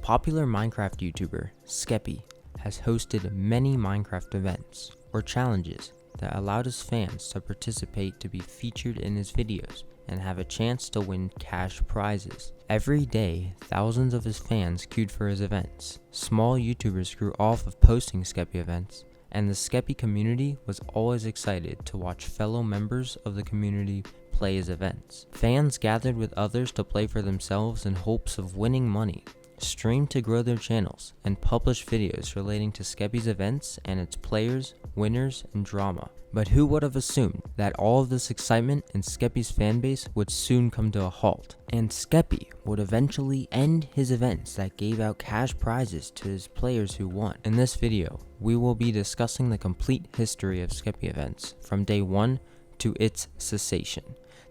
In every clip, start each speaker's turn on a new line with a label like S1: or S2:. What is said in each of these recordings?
S1: popular Minecraft YouTuber, Skeppy, has hosted many Minecraft events or challenges that allowed his fans to participate to be featured in his videos and have a chance to win cash prizes. Every day, thousands of his fans queued for his events. Small YouTubers grew off of posting Skeppy events, and the Skeppy community was always excited to watch fellow members of the community play his events. Fans gathered with others to play for themselves in hopes of winning money, streamed to grow their channels, and published videos relating to Skeppy's events and its players, winners, and drama. But who would have assumed that all of this excitement in Skeppy's fanbase would soon come to a halt, and Skeppy would eventually end his events that gave out cash prizes to his players who won. In this video, we will be discussing the complete history of Skeppy events, from day 1 to its cessation,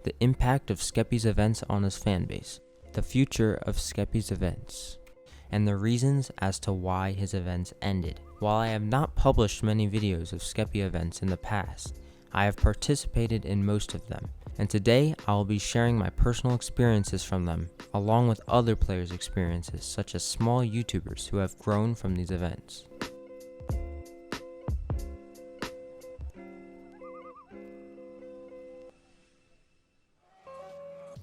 S1: the impact of Skeppy's events on his fanbase, the future of Skeppy's events, and the reasons as to why his events ended. While I have not published many videos of Skeppy events in the past, I have participated in most of them, and today I will be sharing my personal experiences from them, along with other players' experiences such as small YouTubers who have grown from these events.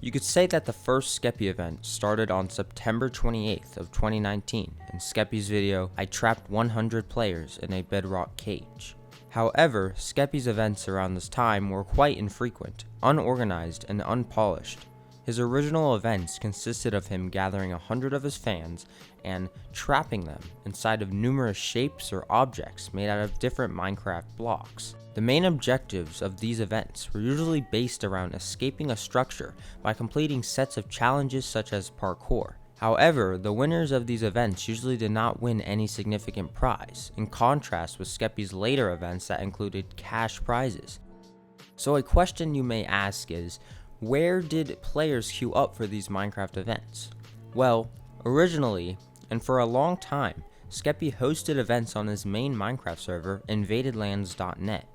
S1: You could say that the first Skeppy event started on September 28th of 2019 in Skeppy's video, I trapped 100 players in a bedrock cage. However, Skeppy's events around this time were quite infrequent, unorganized, and unpolished. His original events consisted of him gathering 100 of his fans and trapping them inside of numerous shapes or objects made out of different Minecraft blocks. The main objectives of these events were usually based around escaping a structure by completing sets of challenges such as parkour. However, the winners of these events usually did not win any significant prize, in contrast with Skeppy's later events that included cash prizes. So a question you may ask is, where did players queue up for these Minecraft events? Well, originally, and for a long time, Skeppy hosted events on his main Minecraft server, invadedlands.net.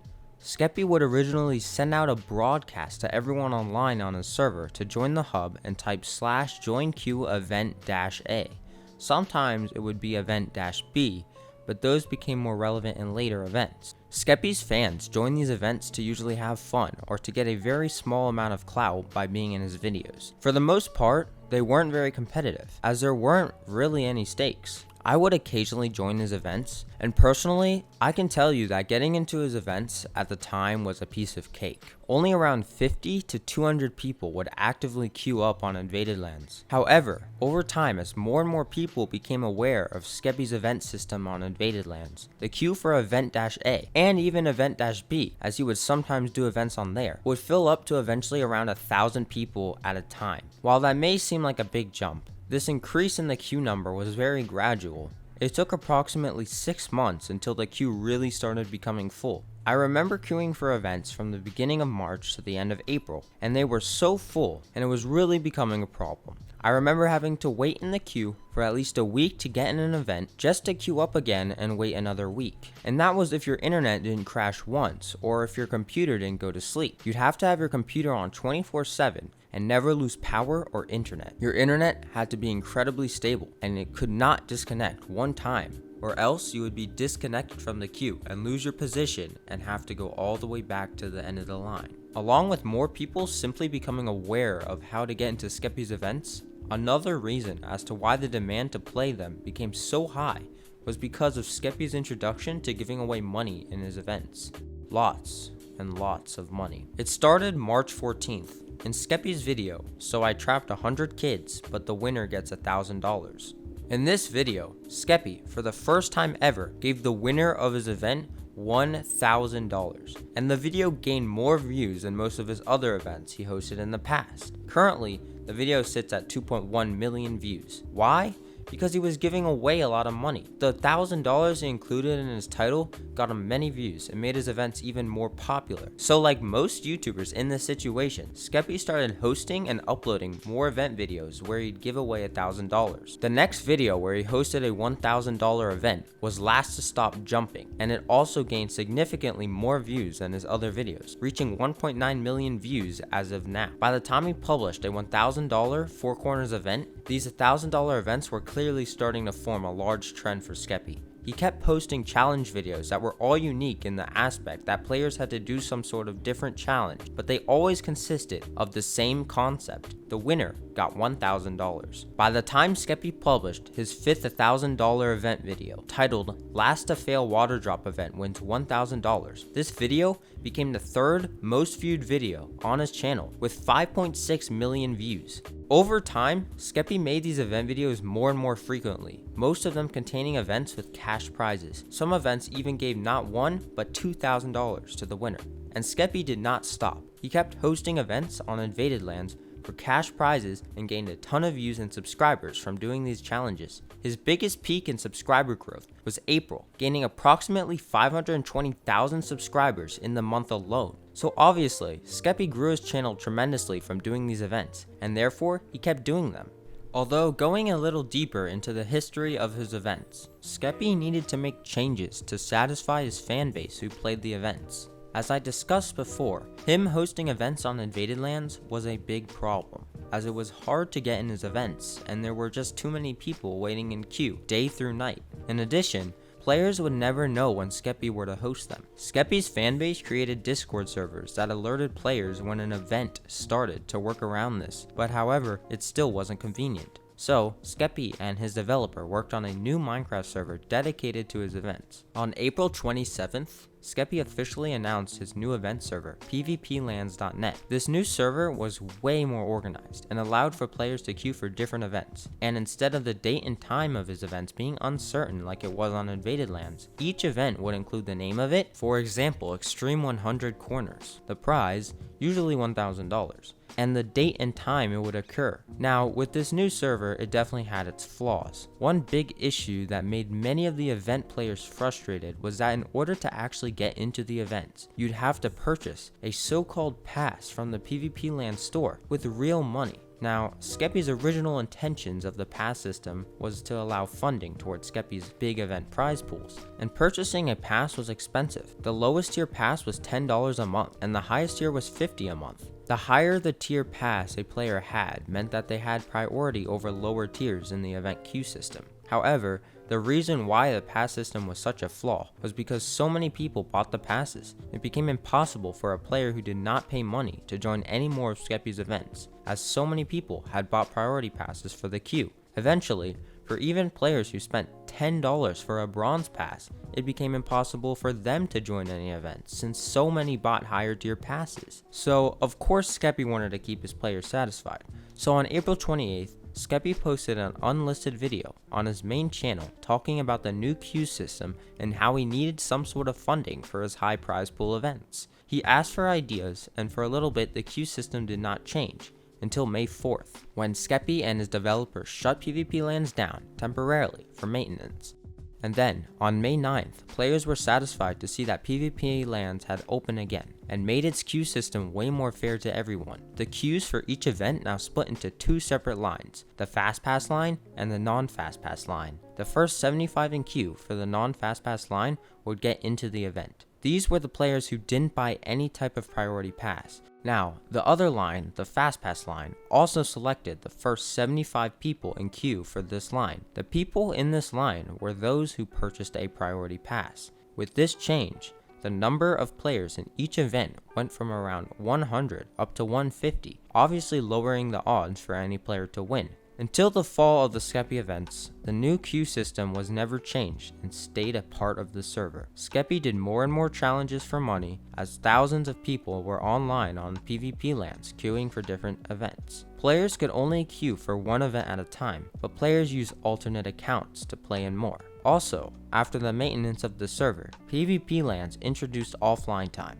S1: Skeppy would originally send out a broadcast to everyone online on his server to join the hub and type /joinqueue-event-a. Sometimes it would be event-b, but those became more relevant in later events. Skeppy's fans joined these events to usually have fun or to get a very small amount of clout by being in his videos. For the most part, they weren't very competitive, as there weren't really any stakes. I would occasionally join his events, and personally, I can tell you that getting into his events at the time was a piece of cake. Only around 50 to 200 people would actively queue up on Invaded Lands. However, over time, as more and more people became aware of Skeppy's event system on Invaded Lands, the queue for Event-A and even Event-B, as he would sometimes do events on there, would fill up to eventually around 1,000 people at a time. While that may seem like a big jump, this increase in the queue number was very gradual. It took approximately 6 months until the queue really started becoming full. I remember queuing for events from the beginning of March to the end of April, and they were so full, and it was really becoming a problem. I remember having to wait in the queue for at least a week to get in an event, just to queue up again and wait another week. And that was if your internet didn't crash once, or if your computer didn't go to sleep. You'd have to have your computer on 24/7 and never lose power or internet. Your internet had to be incredibly stable, and it could not disconnect one time, or else you would be disconnected from the queue and lose your position and have to go all the way back to the end of the line. Along with more people simply becoming aware of how to get into Skeppy's events, another reason as to why the demand to play them became so high was because of Skeppy's introduction to giving away money in his events. Lots and lots of money. It started March 14th. In Skeppy's video, so I trapped 100 kids, but the winner gets $1,000. In this video, Skeppy, for the first time ever, gave the winner of his event $1,000, and the video gained more views than most of his other events he hosted in the past. Currently, the video sits at 2.1 million views. Why? Because he was giving away a lot of money. The $1,000 he included in his title got him many views and made his events even more popular. So like most YouTubers in this situation, Skeppy started hosting and uploading more event videos where he'd give away $1,000. The next video where he hosted a $1,000 event was Last to Stop Jumping, and it also gained significantly more views than his other videos, reaching 1.9 million views as of now. By the time he published a $1,000 Four Corners event, these $1,000 events were clearly starting to form a large trend for Skeppy. He kept posting challenge videos that were all unique in the aspect that players had to do some sort of different challenge, but they always consisted of the same concept. The winner got $1,000. By the time Skeppy published his fifth $1,000 event video, titled Last to Fail Water Drop Event Wins $1,000, this video became the third most viewed video on his channel with 5.6 million views. Over time, Skeppy made these event videos more and more frequently, most of them containing events with cash prizes. Some events even gave not $1,000 but $2,000 to the winner. And Skeppy did not stop. He kept hosting events on invaded lands for cash prizes and gained a ton of views and subscribers from doing these challenges. His biggest peak in subscriber growth was April, gaining approximately 520,000 subscribers in the month alone. So obviously, Skeppy grew his channel tremendously from doing these events, and therefore he kept doing them. Although going a little deeper into the history of his events, Skeppy needed to make changes to satisfy his fan base who played the events. As I discussed before, him hosting events on invaded lands was a big problem, as it was hard to get in his events and there were just too many people waiting in queue day through night. In addition, players would never know when Skeppy were to host them. Skeppy's fanbase created Discord servers that alerted players when an event started to work around this, but however, it still wasn't convenient. So, Skeppy and his developer worked on a new Minecraft server dedicated to his events. On April 27th, Skeppy officially announced his new event server, pvplands.net. This new server was way more organized and allowed for players to queue for different events. And instead of the date and time of his events being uncertain like it was on invaded lands, each event would include the name of it, for example, Extreme 100 Corners, the prize, usually $1,000, and the date and time it would occur. Now, with this new server, it definitely had its flaws. One big issue that made many of the event players frustrated was that in order to actually get into the events, you'd have to purchase a so-called pass from the PvP Land store with real money. Now, Skeppy's original intentions of the pass system was to allow funding towards Skeppy's big event prize pools, and purchasing a pass was expensive. The lowest tier pass was $10 a month, and the highest tier was $50 a month. The higher the tier pass a player had meant that they had priority over lower tiers in the event queue system. However, the reason why the pass system was such a flaw was because so many people bought the passes. It became impossible for a player who did not pay money to join any more of Skeppy's events, as so many people had bought priority passes for the queue. Eventually, for even players who spent $10 for a bronze pass, it became impossible for them to join any events since so many bought higher tier passes. So of course Skeppy wanted to keep his players satisfied. So on April 28th, Skeppy posted an unlisted video on his main channel talking about the new queue system and how he needed some sort of funding for his high prize pool events. He asked for ideas, and for a little bit the queue system did not change until May 4th, when Skeppy and his developers shut PvP Lands down temporarily for maintenance. And then, on May 9th, players were satisfied to see that PvP Lands had opened again, and made its queue system way more fair to everyone. The queues for each event now split into two separate lines, the Fast Pass line and the non-Fast Pass line. The first 75 in queue for the non-Fast Pass line would get into the event. These were the players who didn't buy any type of priority pass. Now, the other line, the Fast Pass line, also selected the first 75 people in queue for this line. The people in this line were those who purchased a priority pass. With this change, the number of players in each event went from around 100 up to 150, obviously lowering the odds for any player to win. Until the fall of the Skeppy events, the new queue system was never changed and stayed a part of the server. Skeppy did more and more challenges for money as thousands of people were online on PvP Lands queuing for different events. Players could only queue for one event at a time, but players used alternate accounts to play in more. Also, after the maintenance of the server, PvP Lands introduced offline time.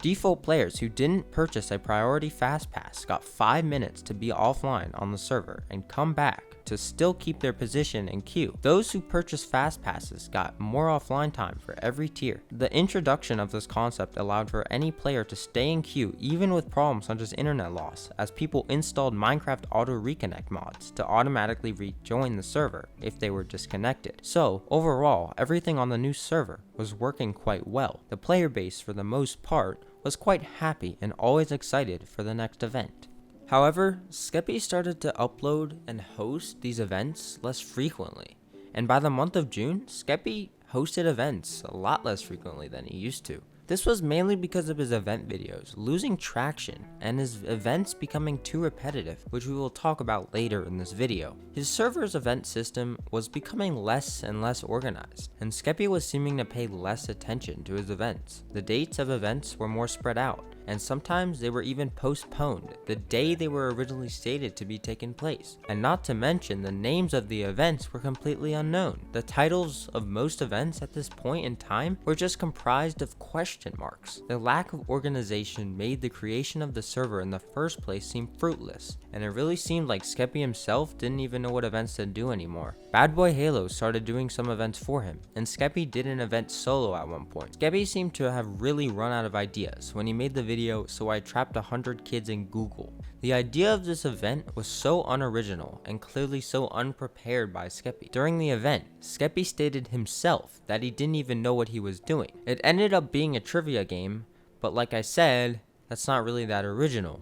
S1: Default players who didn't purchase a priority fast pass got 5 minutes to be offline on the server and come back to still keep their position in queue. Those who purchased fast passes got more offline time for every tier. The introduction of this concept allowed for any player to stay in queue even with problems such as internet loss, as people installed Minecraft auto reconnect mods to automatically rejoin the server if they were disconnected. So overall, everything on the new server was working quite well. The player base for the most part was quite happy and always excited for the next event. However, Skeppy started to upload and host these events less frequently, and by the month of June, Skeppy hosted events a lot less frequently than he used to. This was mainly because of his event videos losing traction and his events becoming too repetitive, which we will talk about later in this video. His server's event system was becoming less and less organized, and Skeppy was seeming to pay less attention to his events. The dates of events were more spread out, and sometimes they were even postponed the day they were originally stated to be taking place. And not to mention, the names of the events were completely unknown. The titles of most events at this point in time were just comprised of question marks. The lack of organization made the creation of the server in the first place seem fruitless, and it really seemed like Skeppy himself didn't even know what events to do anymore. Bad Boy Halo started doing some events for him, and Skeppy did an event solo at one point. Skeppy seemed to have really run out of ideas when he made the video "So I Trapped 100 Kids in Google." The idea of this event was so unoriginal and clearly so unprepared by Skeppy. During the event, Skeppy stated himself that he didn't even know what he was doing. It ended up being a trivia game, but like I said, that's not really that original.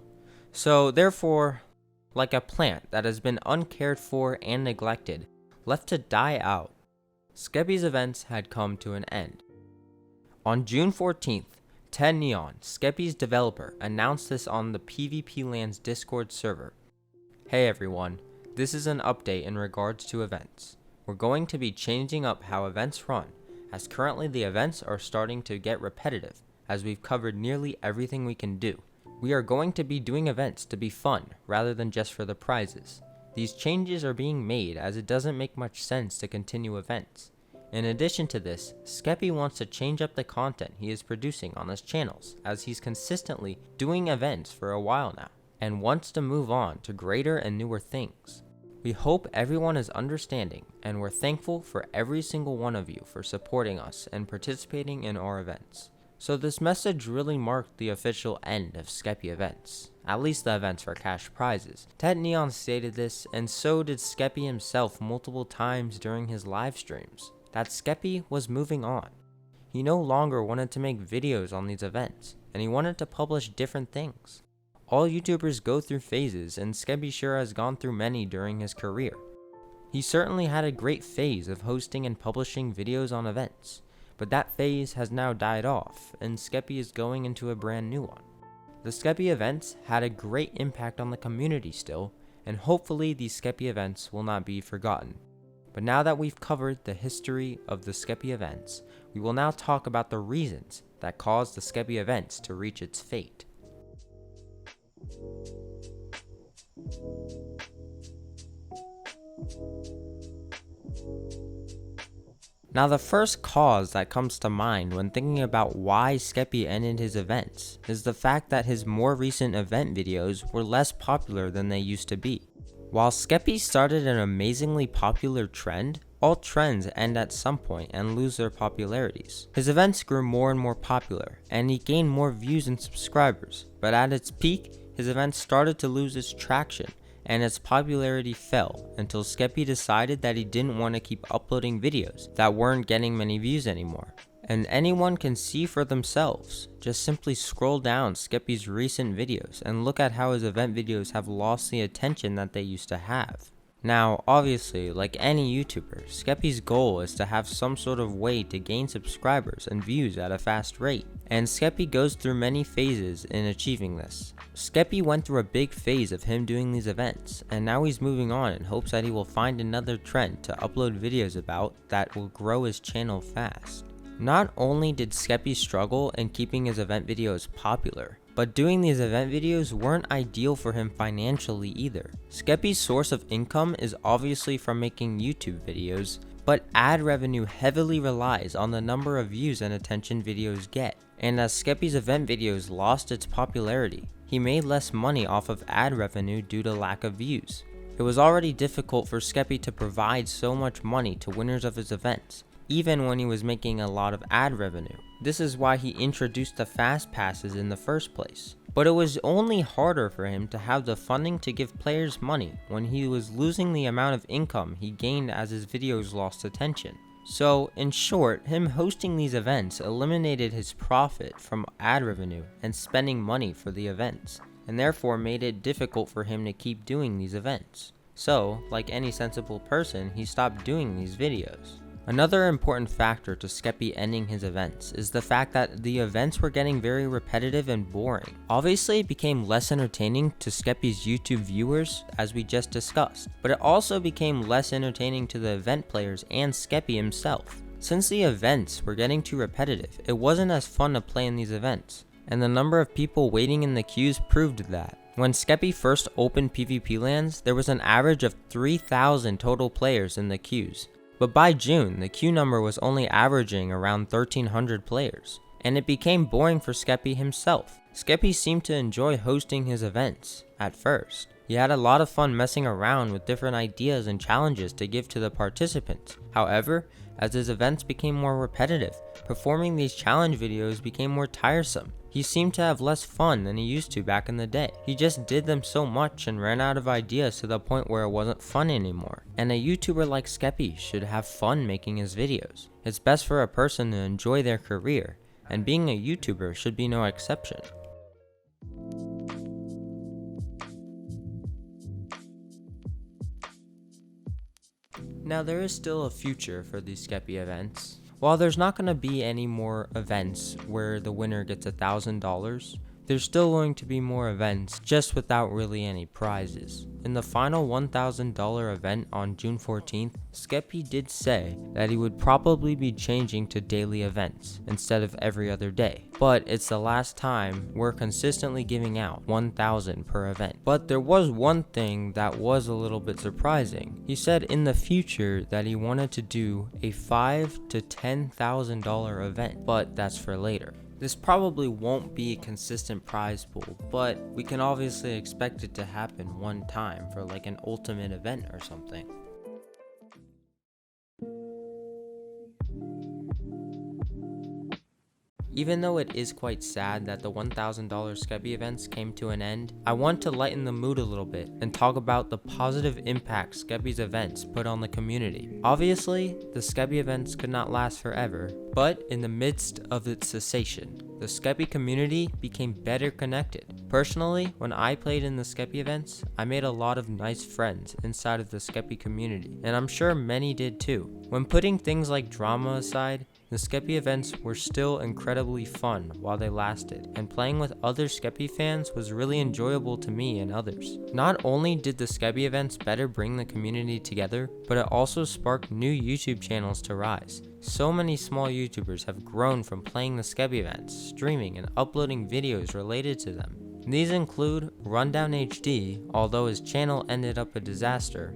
S1: So therefore, like a plant that has been uncared for and neglected, left to die out, Skeppy's events had come to an end. On June 14th, Ted Neon, Skeppy's developer, announced this on the PvP Lands Discord server. Hey everyone, this is an update in regards to events. We're going to be changing up how events run, as currently the events are starting to get repetitive, as we've covered nearly everything we can do. We are going to be doing events to be fun, rather than just for the prizes. These changes are being made as it doesn't make much sense to continue events. In addition to this, Skeppy wants to change up the content he is producing on his channels, as he's consistently doing events for a while now, and wants to move on to greater and newer things. We hope everyone is understanding, and we're thankful for every single one of you for supporting us and participating in our events. So this message really marked the official end of Skeppy events, at least the events for cash prizes. Ted Neon stated this, and so did Skeppy himself multiple times during his live streams, that Skeppy was moving on. He no longer wanted to make videos on these events, and he wanted to publish different things. All YouTubers go through phases, and Skeppy sure has gone through many during his career. He certainly had a great phase of hosting and publishing videos on events, but that phase has now died off, and Skeppy is going into a brand new one. The Skeppy events had a great impact on the community still, and hopefully these Skeppy events will not be forgotten. But now that we've covered the history of the Skeppy events, we will now talk about the reasons that caused the Skeppy events to reach its fate. Now the first cause that comes to mind when thinking about why Skeppy ended his events is the fact that his more recent event videos were less popular than they used to be. While Skeppy started an amazingly popular trend, all trends end at some point and lose their popularities. His events grew more and more popular, and he gained more views and subscribers, but at its peak, his events started to lose its traction, and its popularity fell until Skeppy decided that he didn't want to keep uploading videos that weren't getting many views anymore. And anyone can see for themselves. Just simply scroll down Skeppy's recent videos and look at how his event videos have lost the attention that they used to have. Now, obviously, like any YouTuber, Skeppy's goal is to have some sort of way to gain subscribers and views at a fast rate, and Skeppy goes through many phases in achieving this. Skeppy went through a big phase of him doing these events, and now he's moving on in hopes that he will find another trend to upload videos about that will grow his channel fast. Not only did Skeppy struggle in keeping his event videos popular, but doing these event videos weren't ideal for him financially either. Skeppy's source of income is obviously from making YouTube videos, but ad revenue heavily relies on the number of views and attention videos get. And as Skeppy's event videos lost its popularity, he made less money off of ad revenue due to lack of views. It was already difficult for Skeppy to provide so much money to winners of his events, even when he was making a lot of ad revenue. This is why he introduced the fast passes in the first place. But it was only harder for him to have the funding to give players money when he was losing the amount of income he gained as his videos lost attention. So, in short, him hosting these events eliminated his profit from ad revenue and spending money for the events. and therefore made it difficult for him to keep doing these events. So, like any sensible person, he stopped doing these videos. Another important factor to Skeppy ending his events is the fact that the events were getting very repetitive and boring. Obviously, it became less entertaining to Skeppy's YouTube viewers, as we just discussed, but it also became less entertaining to the event players and Skeppy himself. Since the events were getting too repetitive, it wasn't as fun to play in these events, and the number of people waiting in the queues proved that. When Skeppy first opened PvP lands, there was an average of 3,000 total players in the queues. But by June, the queue number was only averaging around 1,300 players, and it became boring for Skeppy himself. Skeppy seemed to enjoy hosting his events at first. He had a lot of fun messing around with different ideas and challenges to give to the participants. However, as his events became more repetitive, performing these challenge videos became more tiresome. He seemed to have less fun than he used to back in the day. He just did them so much and ran out of ideas to the point where it wasn't fun anymore. And a YouTuber like Skeppy should have fun making his videos. It's best for a person to enjoy their career, and being a YouTuber should be no exception. Now, there is still a future for these Skeppy events. While there's not going to be any more events where the winner gets $1,000, there's still going to be more events just without really any prizes. In the final $1,000 event on June 14th, Skeppy did say that he would probably be changing to daily events instead of every other day. But it's the last time we're consistently giving out $1,000 per event. But there was one thing that was a little bit surprising. He said in the future that he wanted to do a $5,000 to $10,000 event, but that's for later. This probably won't be a consistent prize pool, but we can obviously expect it to happen one time for like an ultimate event or something. Even though it is quite sad that the $1,000 Skeppy events came to an end, I want to lighten the mood a little bit and talk about the positive impact Skeppy's events put on the community. Obviously, the Skeppy events could not last forever, but in the midst of its cessation, the Skeppy community became better connected. Personally, when I played in the Skeppy events, I made a lot of nice friends inside of the Skeppy community, and I'm sure many did too. When putting things like drama aside, the Skeppy events were still incredibly fun while they lasted, and playing with other Skeppy fans was really enjoyable to me and others. Not only did the Skeppy events better bring the community together, but it also sparked new YouTube channels to rise. So many small YouTubers have grown from playing the Skeppy events, streaming, and uploading videos related to them. These include Rundown HD, although his channel ended up a disaster,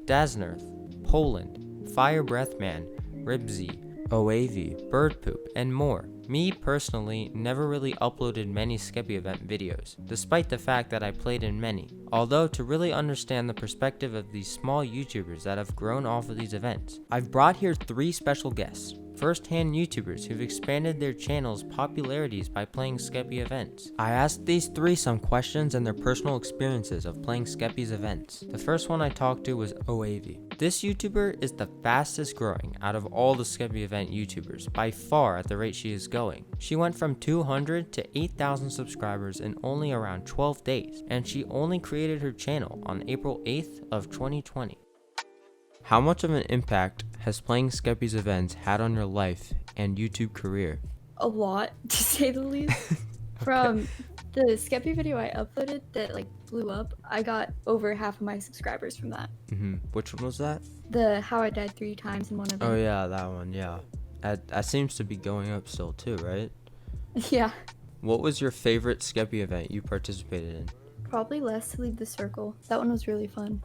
S1: Daznurth, Poland, Fire Breath Man, Ribsy, OAV, Bird Poop, and more. Me personally never really uploaded many Skeppy event videos, despite the fact that I played in many. Although to really understand the perspective of these small YouTubers that have grown off of these events, I've brought here 3 special guests. First-hand YouTubers who've expanded their channel's popularities by playing Skeppy events. I asked these 3 some questions and their personal experiences of playing Skeppy's events. The first one I talked to was OAV. This YouTuber is the fastest growing out of all the Skeppy event YouTubers, by far at the rate she is going. She went from 200 to 8,000 subscribers in only around 12 days, and she only created her channel on April 8th of 2020. How much of an impact has playing Skeppy's events had on your life and YouTube career?
S2: A lot, to say the least. From the Skeppy video I uploaded that like blew up, I got over half of my subscribers from that.
S1: Which one was that?
S2: The How I Died 3 Times in one of them.
S1: Oh yeah, that one, yeah. That seems to be going up still too, right?
S2: Yeah.
S1: What was your favorite Skeppy event you participated in?
S2: Probably Less to Leave the Circle. That one was really fun.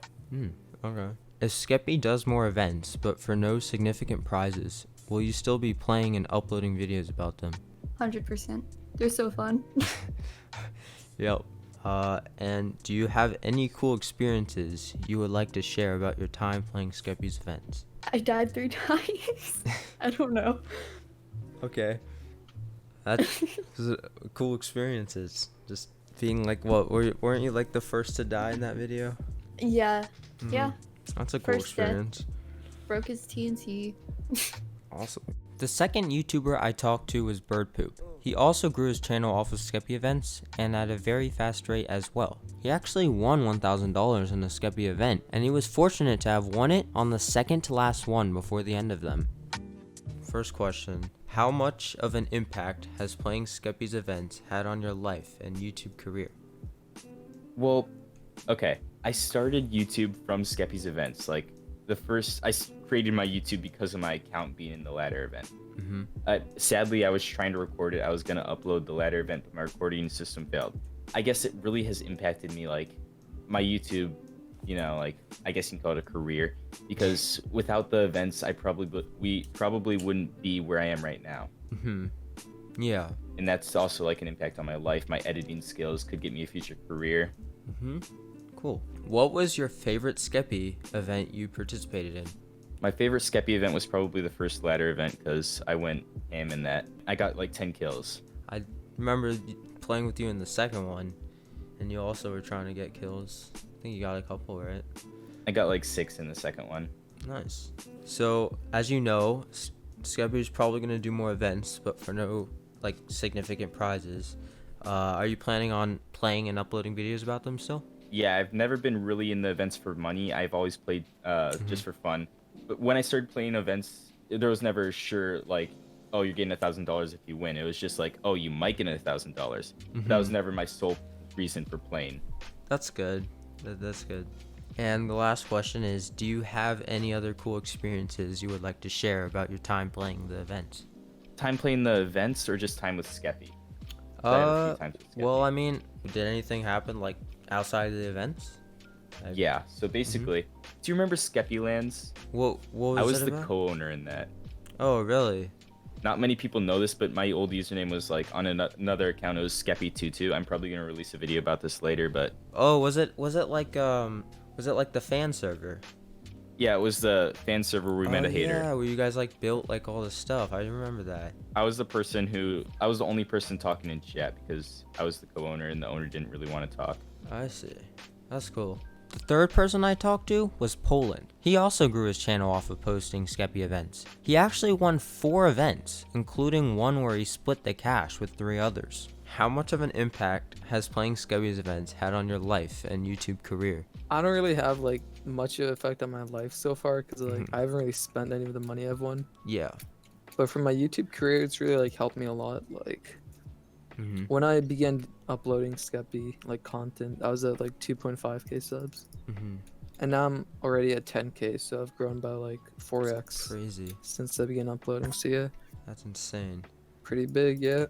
S1: Okay. If Skeppy does more events, but for no significant prizes, will you still be playing and uploading videos about them?
S2: 100%. They're so fun.
S1: Yep. And do you have any cool experiences you would like to share about your time playing Skeppy's events?
S2: I died 3 times. I don't know.
S1: Okay. That's cool experiences. Just being like, what, weren't you like the first to die in that video?
S2: Yeah. Yeah.
S1: That's a cool
S2: First
S1: experience.
S2: Broke his TNT.
S1: Awesome. The second YouTuber I talked to was Bird Poop. He also grew his channel off of Skeppy events and at a very fast rate as well. He actually won $1,000 in a Skeppy event, and he was fortunate to have won it on the second to last one before the end of them. First question, how much of an impact has playing Skeppy's events had on your life and YouTube career?
S3: Well, okay. I started YouTube from Skeppy's events. Like, created my YouTube because of my account being in the ladder event. Sadly, I was trying to record it. I was going to upload the ladder event, but my recording system failed. I guess it really has impacted me, like, my YouTube, like, I guess you can call it a career. Because without the events, we probably wouldn't be where I am right now.
S1: Yeah.
S3: And that's also, like, an impact on my life. My editing skills could get me a future career.
S1: Cool. What was your favorite Skeppy event you participated in?
S3: My favorite Skeppy event was probably the first ladder event because I went ham in that. I got like 10 kills.
S1: I remember playing with you in the second one, and you also were trying to get kills. I think you got a couple, right?
S3: I got like 6 in the second one.
S1: Nice. So, as you know, Skeppy is probably going to do more events, but for no like significant prizes. Are you planning on playing and uploading videos about them still?
S3: Yeah, I've never been really in the events for money. I've always played just for fun. But when I started playing events, there was never sure like, oh, you're getting $1,000 if you win. It was just like, oh, you might get $1,000. That was never my sole reason for playing.
S1: That's good. That's good. And the last question is, do you have any other cool experiences you would like to share about your time playing the events?
S3: Time playing the events or just time with Skeppy?
S1: Well, I mean, did anything happen like outside of the events?
S3: Yeah, so basically, do you remember Skeppy Lands?
S1: What was
S3: I was
S1: it
S3: the
S1: about?
S3: co-owner in that.
S1: Oh, really?
S3: Not many people know this, but my old username was like on another account. It was Skeppy22. I'm probably gonna release a video about this later, but
S1: oh, was it like the fan server?
S3: Yeah, it was the fan server where we met a hater.
S1: Yeah, where you guys like built like all this stuff. I remember that.
S3: I was the only person talking in chat because I was the co-owner and the owner didn't really want to talk.
S1: I see. That's cool. The third person I talked to was Poland. He also grew his channel off of posting Skeppy events. He actually won 4 events, including one where he split the cash with 3 others. How much of an impact has playing Skeppy's events had on your life and YouTube career?
S4: I don't really have like much of an effect on my life so far because like I haven't really spent any of the money I've won.
S1: Yeah.
S4: But for my YouTube career, it's really like helped me a lot. Like when I began uploading Skeppy like content, I was at like 2.5k subs, and now I'm already at 10k. So I've grown by like 4x.
S1: That's crazy.
S4: Since I began uploading. So yeah.
S1: That's insane.
S4: Pretty big, yeah.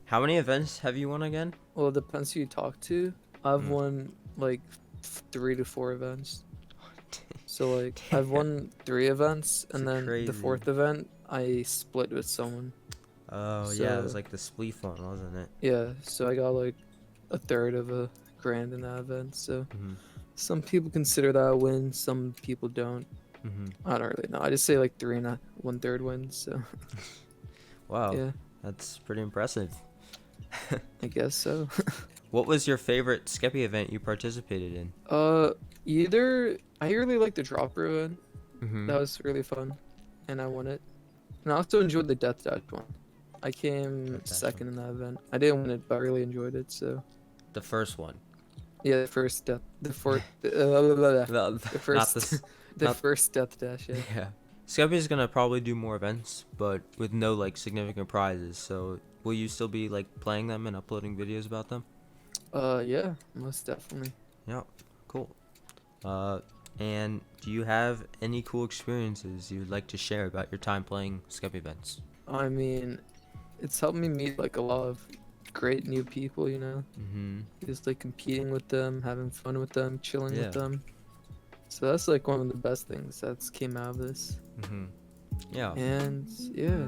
S1: How many events have you won again?
S4: Well, it depends who you talk to. I've won like 3 to 4 events. So like I've won 3 events, and then
S1: crazy.
S4: The 4th event I split with someone.
S1: Oh yeah, it was like the spleef one, wasn't it?
S4: Yeah, so I got like a third of a grand in that event. So some people consider that a win, some people don't. I don't really know. I just say like 3 and 1/3 wins. So
S1: wow,
S4: yeah,
S1: that's pretty impressive.
S4: I guess so.
S1: What was your favorite Skeppy event you participated in?
S4: I really liked the dropper event. That was really fun, and I won it. And I also enjoyed the Death Dash one. I came second in that event. I didn't win it, but I really enjoyed it. So
S1: the first one.
S4: Yeah, the first death. The fourth. The first. First Death Dash. Yeah.
S1: Yeah. Skeppy is gonna probably do more events, but with no like significant prizes. So will you still be like playing them and uploading videos about them?
S4: Yeah, most definitely.
S1: Yeah, cool. And do you have any cool experiences you would like to share about your time playing Skeppy events?
S4: I mean, it's helped me meet like a lot of great new people, you know? Just like competing with them, having fun with them, chilling with them. So that's like one of the best things that's came out of this.
S1: Yeah.
S4: And yeah.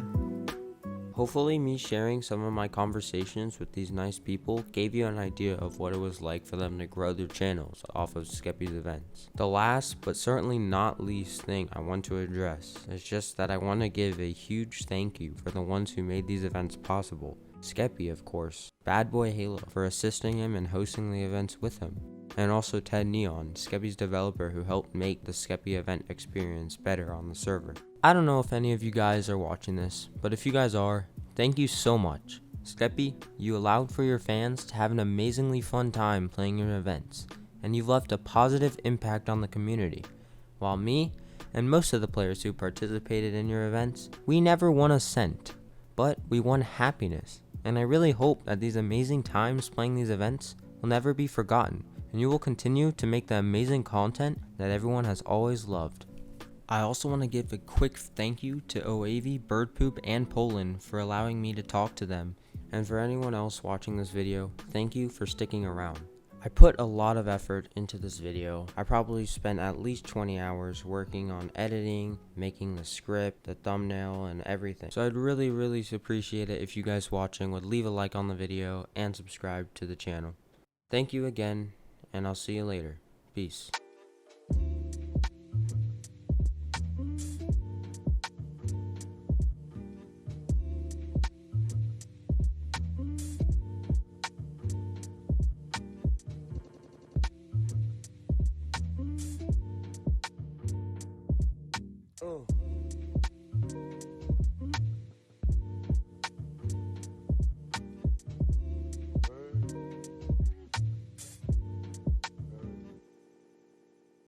S1: Hopefully me sharing some of my conversations with these nice people gave you an idea of what it was like for them to grow their channels off of Skeppy's events. The last but certainly not least thing I want to address is just that I want to give a huge thank you for the ones who made these events possible. Skeppy, of course, Bad Boy Halo for assisting him and hosting the events with him, and also Ted Neon, Skeppy's developer who helped make the Skeppy event experience better on the server. I don't know if any of you guys are watching this, but if you guys are, thank you so much. Skeppy, you allowed for your fans to have an amazingly fun time playing your events, and you've left a positive impact on the community. While me, and most of the players who participated in your events, we never won a cent, but we won happiness. And I really hope that these amazing times playing these events will never be forgotten, and you will continue to make the amazing content that everyone has always loved. I also want to give a quick thank you to Oavi, Birdpoop, and Poland for allowing me to talk to them, and for anyone else watching this video, thank you for sticking around. I put a lot of effort into this video. I probably spent at least 20 hours working on editing, making the script, the thumbnail, and everything. So I'd really appreciate it if you guys watching would leave a like on the video and subscribe to the channel. Thank you again, and I'll see you later. Peace.